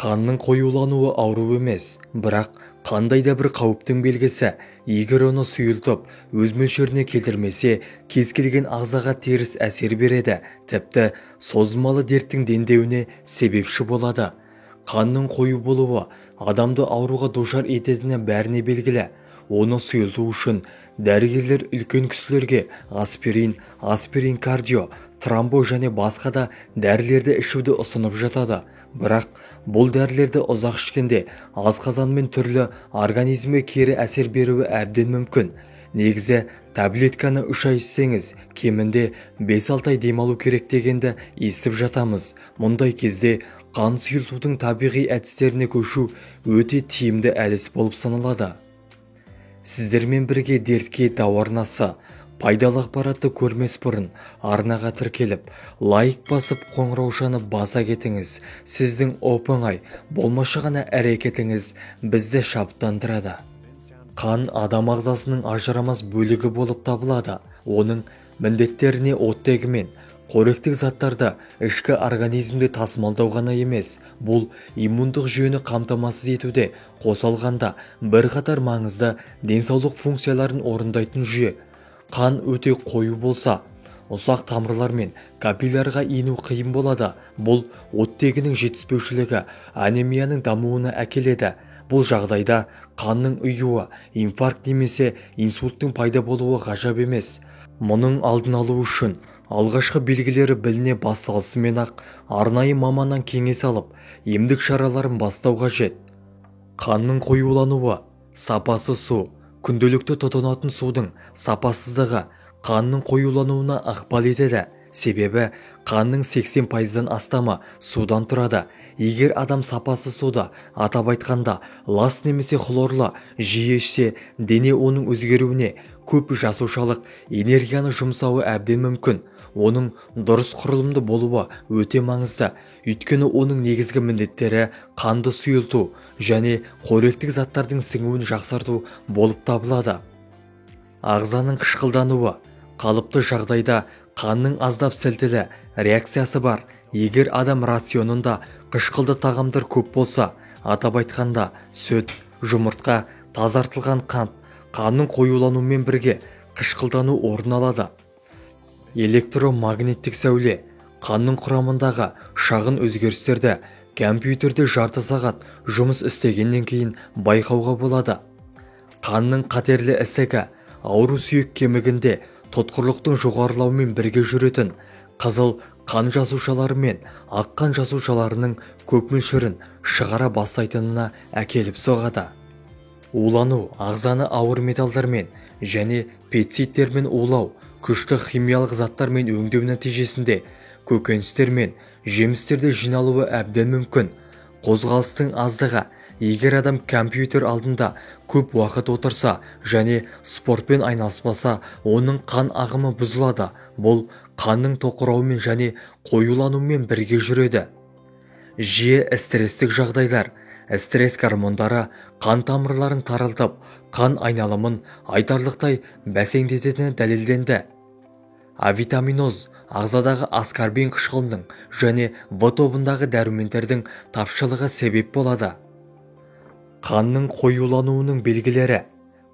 Қанның қоюлануы ауру емес, бірақ қандай да бір қауіптің белгісі. Егер оны сұйылтып, өз мөлшеріне келтірмесе, кез келген ағзаға теріс әсер береді, тіпті созылмалы дерттің дендеуіне себепші болады. Қанның қою болуы адамды ауруға душар ететіні бәріне белгілі. Оны сұйылту үшін дәрігерлер үлкен кісілерге аспирин кардио, тромбо және басқа да дәрілерді ішуді ұсынып жатады. Бірақ бұл дәрілерді ұзақ ішкенде асқазан мен түрлі организмге кері әсер беруі әбден мүмкін. Негізі таблетканы 3 ай ішсеңіз, кемінде 5-6 ай демалу керек дегенді естіп жатамыз. Мұндай кезде қан сұйылтудың табиғи әдістеріне көшу өте тиімді әдіс болып саналады. Сіздермен бірге дертке дау арнасы. Пайдалы ақпаратты көрмес бұрын арнаға тіркеліп, лайк басып, қоңыраушаны баса кетіңіз. Сіздің оп-оңай болмашы ғана әрекетіңіз бізді шабыттандырады. Қан адам ағзасының ажырамас бөлігі болып табылады. Оның міндеттеріне оттегі мен қоректік заттарды ішкі организмде тасымалдау ғана емес, бұл иммундық жүйені қамтамасыз етуде қоса алғанда бірқатар маңызды денсаулық функцияларын орындайтын жүйе. Қан өте қою болса, ұсақ тамырлар мен капиллярға ену қиын болады. Бұл оттегінің жетіспеушілігі анемияның дамуына әкеледі. Бұл жағдайда қанның ұюы, инфаркт немесе инсульттың пайда болуы ғажап емес. Мұның алдын алу үшін алғашқы белгілері біліне басталысымен-ақ арнайы маманнан кеңес алып, емдік шараларын бастау қажет. Қанның қоюлануы, сапасы су. Күнделікті тұтынатын судың сапасыздығы қанның қоюлануына ықпал етеді. Себебі қанның 80%-дан астамы судан тұрады. Егер адам сапасыз суды, атап айтқанда лас немесе хлорлы жиі ішсе, дене оның өзгеруіне көп жасушалық энергияны жұмсауы әбден мүмкін. Оның дұрыс құрылымды болуы өте маңызды. Өйткені оның негізгі міндеттері қанды сұйылту және қоректік заттардың сіңуін жақсарту болып табылады. Ағзаның қышқылдануы. Қалыпты жағдайда қанның аздап сілтілі реакциясы бар. Егер адам рационында қышқылды тағамдар көп болса, атап айтқанда сүт, жұмыртқа, тазартылған қант, қанның қоюлануымен бірге қышқылдану орын алады. Электромагниттік сәуле. Қанның құрамындағы шағын өзгерістерді компьютерде жарты сағат жұмыс істегеннен кейін байқауға болады. Қанның қатерлі ісігі. Ауру сүйек кемігінде тұтқырлықтың жоғарылауымен бірге жүретін қызыл қан жасушалары мен ақ қан жасушаларының көп мөлшерін шығара бастайтынына әкеліп соғады. Улану ағзаны ауыр металдармен және пептидтермен улау, күшті химиялық заттармен өңдеу нәтижесінде көкөністер мен жемістерде жиналуы әбден мүмкін. Қозғалыстың аздығы. Егер адам компьютер алдында көп уақыт отырса және спортпен айналыспаса, оның қан ағымы бұзылады. Бұл қанның тоқырауымен және қоюлануымен бірге жүреді. Жиі стресстік жағдайлар. Стресс гормондары қан тамырларын тарылтып, қан айналымын айтарлықтай бәсеңдететіні дәлелденді. Авитаминоз ағзадағы аскорбин қышқылының және В тобындағы дәрументердің тапшылығы себеп болады. Қанның қоюлануының белгілері.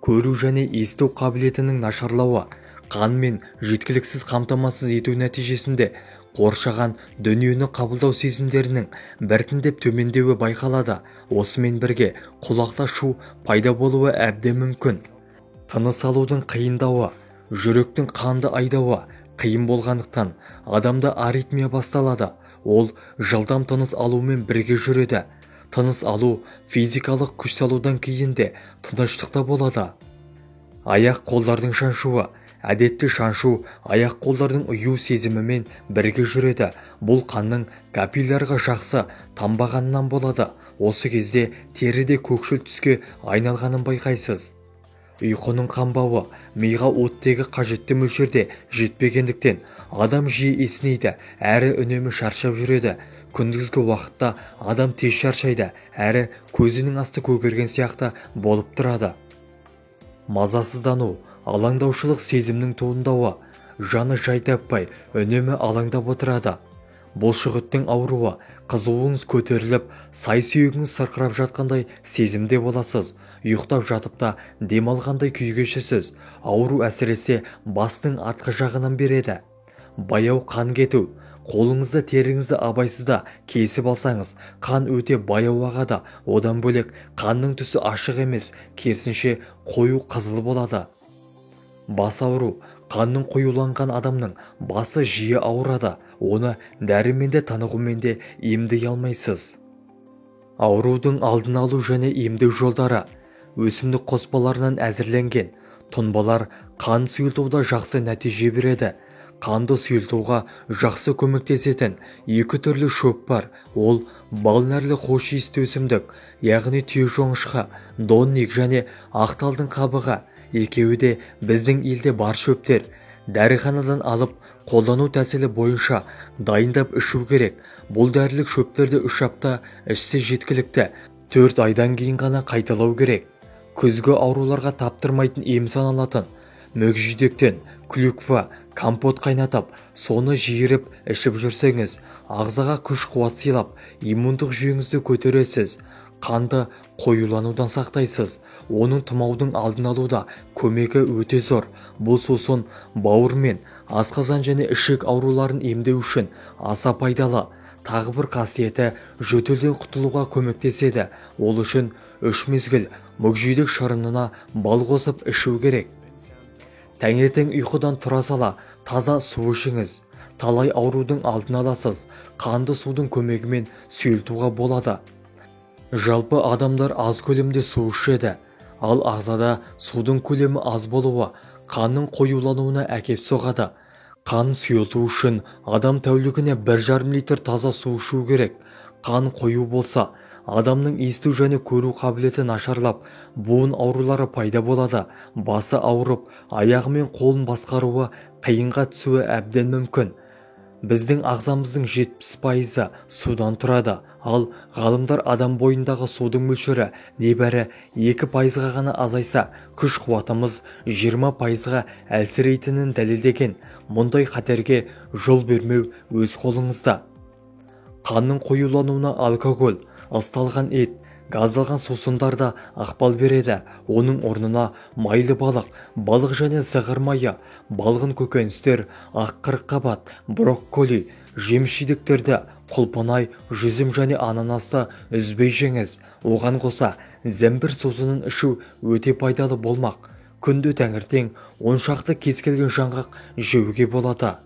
Көру және есту қабілетінің нашарлауы, қан мен жеткіліксіз қамтамасыз ету нәтижесінде қоршаған дүниені қабылдау сезімдерінің біртіндеп төмендеуі байқалады. Осымен бірге құлақта шу пайда болуы әбден мүмкін. Тыныс алудың қиындауы. Жүректің қанды айдауы қиын болғандықтан адамда аритмия басталады. Ол жылдам тыныс алумен бірге жүреді. Тыныс алу физикалық күш салудан кейін де тыныштықта болады. Аяқ қолдардың шаншуы. Әдетті шаншу аяқ қолдардың ұю сезімімен бірге жүреді. Бұл қанның капиллярға жақсы тамбағаннан болады. Осы кезде теріде көкшіл түске айналғанын байқайсыз. Ұйқының қанбауы. Миға оттегі қажетті мөлшерде жетпегендіктен адам жиі есінейді, әрі үнемі шаршап жүреді. Күндізгі уақытта адам тез шаршайды, әрі көзінің асты көгерген сияқты болып тұрады. мазасыздану, алаңдаушылық сезімнің туындауы, жаны жай таппай үнемі алаңдап отырады. Бұлшықеттің ауруы, қызуыңыз көтеріліп, сай-сүйегіңіз сырқырап жатқандай сезімде боласыз. Ұйықтап жатып та демалғандай күй кешесіз. Ауру әсіресе бастың артқы жағынан береді. Баяу қан кету. Қолыңызды теріңізді абайсызда кесіп алсаңыз, қан өте баяу ағады. Одан бөлек қанның түсі ашық емес, керісінше қою қызыл болады. Бас ауру. Қанның қоюланған адамның басы жиі ауырады. Оны дәрімен де тынығумен де емдей алмайсыз. Аурудың алдын алу және емдеу жолдары. Өсімдік қоспаларынан әзірленген тұнбалар қан сұйылтуда жақсы нәтиже береді. Қанды сұйылтуға жақсы көмектесетін екі түрлі шөп бар. Ол балнәрлі хош иісті өсімдік, яғни түйежоңышқа, донник және ақталдың қабығы. Екеуі де біздің елде бар шөптер. Дәріханадан алып, қолдану тәсілі бойынша дайындап ішу керек. Бұл дәрілік шөптерді 3 апта ішсе жеткілікті. 4 айдан кейін ғана қайталау керек. Күзгі ауруларға таптырмайтын ем саналатын мүкжидектен клюква, компот қайнатып, соны жиырып ішіп жүрсеңіз, ағзаға күш-қуат сыйлап, иммундық жүйеңізді көтересіз. Қанды қоюланудан сақтайсыз. Оның тұмаудың алдын алуда көмегі өте зор. Бұл сусын бауыр мен асқазан және ішек ауруларын емдеу үшін аса пайдалы. Тағы бір қасиеті жөтелден құтылуға көмектеседі. Ол үшін 3 мезгіл мүкжидек шырынына бал қосып ішу керек. Таңертең ұйқыдан тұра сала таза су ішіңіз. Талай аурудың алдын аласыз. Қанды судың көмегімен сұйылтуға болады. Жалпы адамдар аз көлемде су ішеді, ал ағзада судың көлемі аз болуы қанның қоюлануына әкеп соғады. Қан сұйылту үшін адам тәулігіне 1,5 литр таза су ішу керек. Қан қою болса, адамның есту және көру қабілеті нашарлап, буын аурулары пайда болады. Басы ауырып, аяғы мен қолын басқаруы қиынға түсуі әбден мүмкін. Біздің ағзамыздың 70% судан тұрады, ал ғалымдар адам бойындағы судың мөлшері небәрі 2%-ға ғана азайса, күш-қуатымыз 20%-ға әлсірейтінін дәлелдеген. Мұндай қатерге жол бермеу өз қолыңызда. Қанның қоюлануына алкоголь, ысталған ет, газдалған сусындар да ықпал береді. Оның орнына майлы балық және зығыр майы, балғын көкөністер, ақ қырыққабат, брокколи, жеміс-жидектерді, құлпынай, жүзім және ананасты үзбей жеңіз. Оған қоса зәмбір сусынын ішу өте пайдалы болмақ. Күнде таңертең 10 шақты кез келген жаңғақ жеуге болады.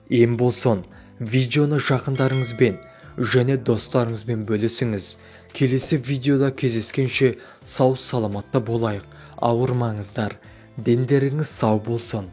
Ем болсын, видеоны жақындарыңызбен және достарыңызбен бөлісіңіз. Келесі видеода кездескенше сау саламатта болайық. Ауырмаңыздар, дендеріңіз сау болсын.